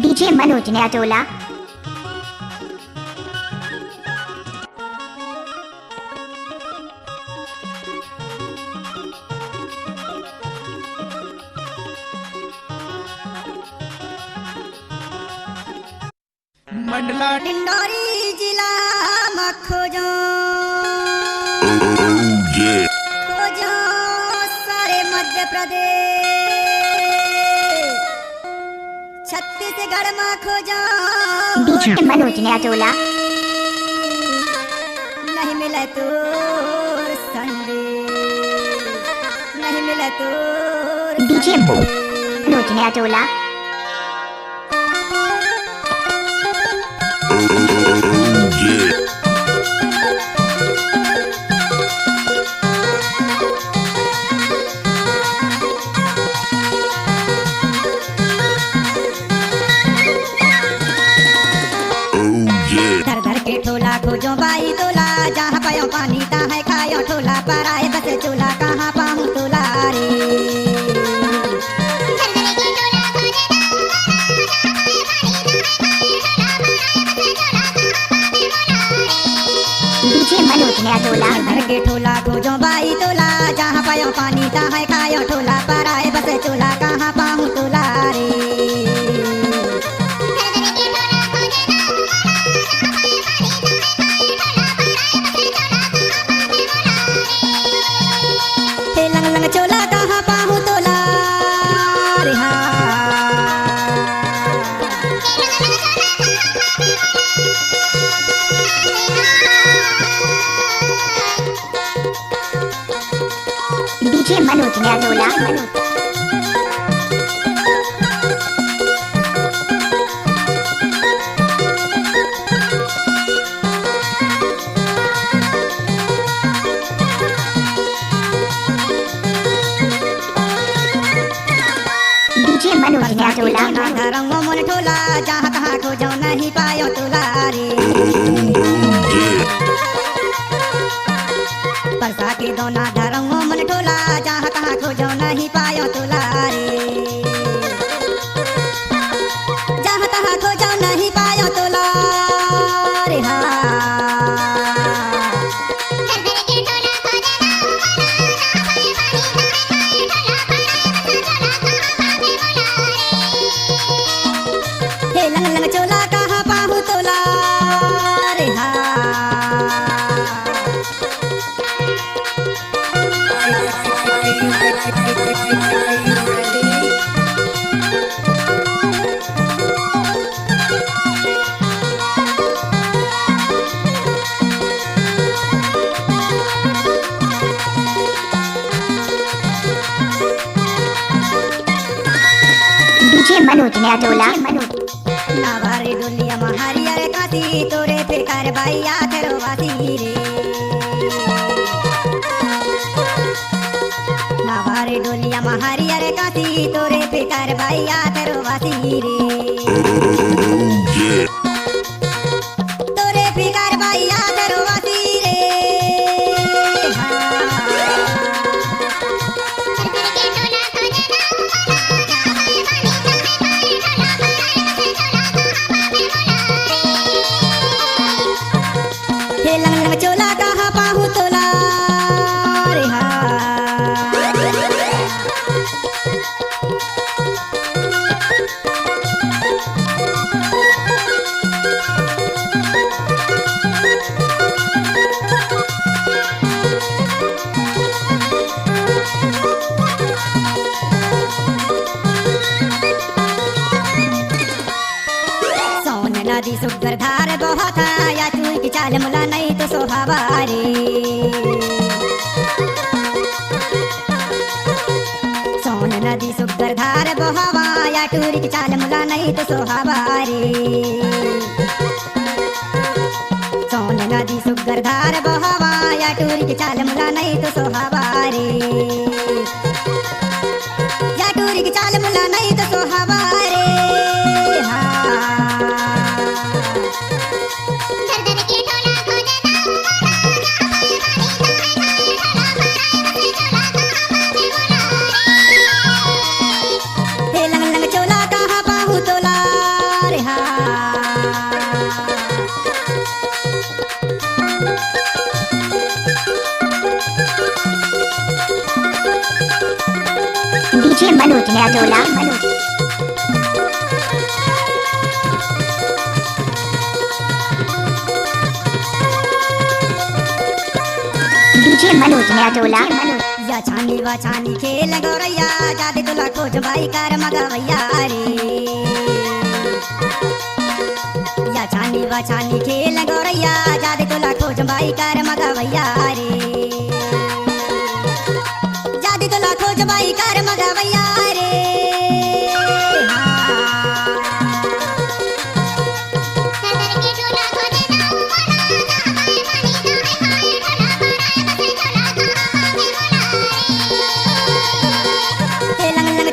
DJ Manoj नया टोला। मंडला डिंडोरी जिला खोजो खोजो सारे मध्य प्रदेश छत्तीसगढ़ में खोजो डीजे मनोज नया टोला। नहीं मिले तो संडे नहीं मिले तो डीजे मनोज नया टोला। धर धर के ठोला खोजो बाई तोला जहाँ पायो पानी तहाँ खायो ठोला पर आए बस चूल्हा कहाँ पाऊँ तोला रे डीजे मनोज नया टोला। धर के ठोला खोजो बाई तोला जहाँ पायो पानी तहाँ खायो ठोला पर आए बस चूल्हा कहाँ पाऊँ तोला रे लंग लंग चोला कहाँ पाहूँ तोला रे डीजे मनोज नया टोला। डीजे मनोज नया टोला। रंगो मन ठोला जहाँ कहाँ खोजो नहीं पायो तोला रे परसा के दोना धरंगो मन ठोला जहाँ कहाँ खोजो नहीं पायो तोला रे जहाँ कहाँ खोजो नहीं पायो तोला रे लंग लंग चोला कहाँ पाहूँ तोला रे डीजे मनोज नया टोला। नावारे डोलिया महारियर कासी तोरे फिकर बाइया करो वासी रे नावारे डोलिया महारियर कासी तोरे फिकर बाइया करो वासी रे तोरे फिकर बाइया करो वासी रे लंग लंग चोला कहाँ पाहूँ तोला रे सोन नदी सुगर धार बहुत या चूई की चाल मुला नहीं तो सोहावारे सोन नदी सुगर धार बहावा या टूरी की चाल मुला नहीं तो सोहावारे सोन नदी सुगर धार बहावा या टूरी की चाल मुला नहीं तो सोहावारे या टूरी की चाल मुला नहीं तो सोहावारे लंग लंग चोला कहाँ पाहूँ तोला मनोज नया टोला डीजे मनोज नया टोला या छानी वा छानी खेल गौरैया जादे तुला खोज भाई कर मगवैया रे या छानी वा छानी खेल गौरैया जादे तुला खोज भाई कर मगवैया रे जादे तुला खोज भाई कर मगवैया रे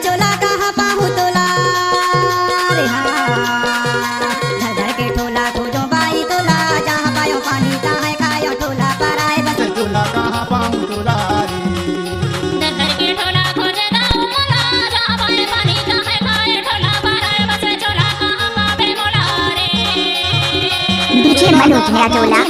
चोला कहाँ पाहू तोला रे धर धर के ठोला खोजो बाई तोला जहाँ पायो पानी तहाँ खायो ठोला पराए बस टोला कहाँ पाऊँ टोला रे दर के ठोला खोजे दाऊ मोला जहाँ पाए पानी तहाँ खाए ठोला पराए बस चोला कहाँ पावे मोला रे डीजे मनोज नया टोला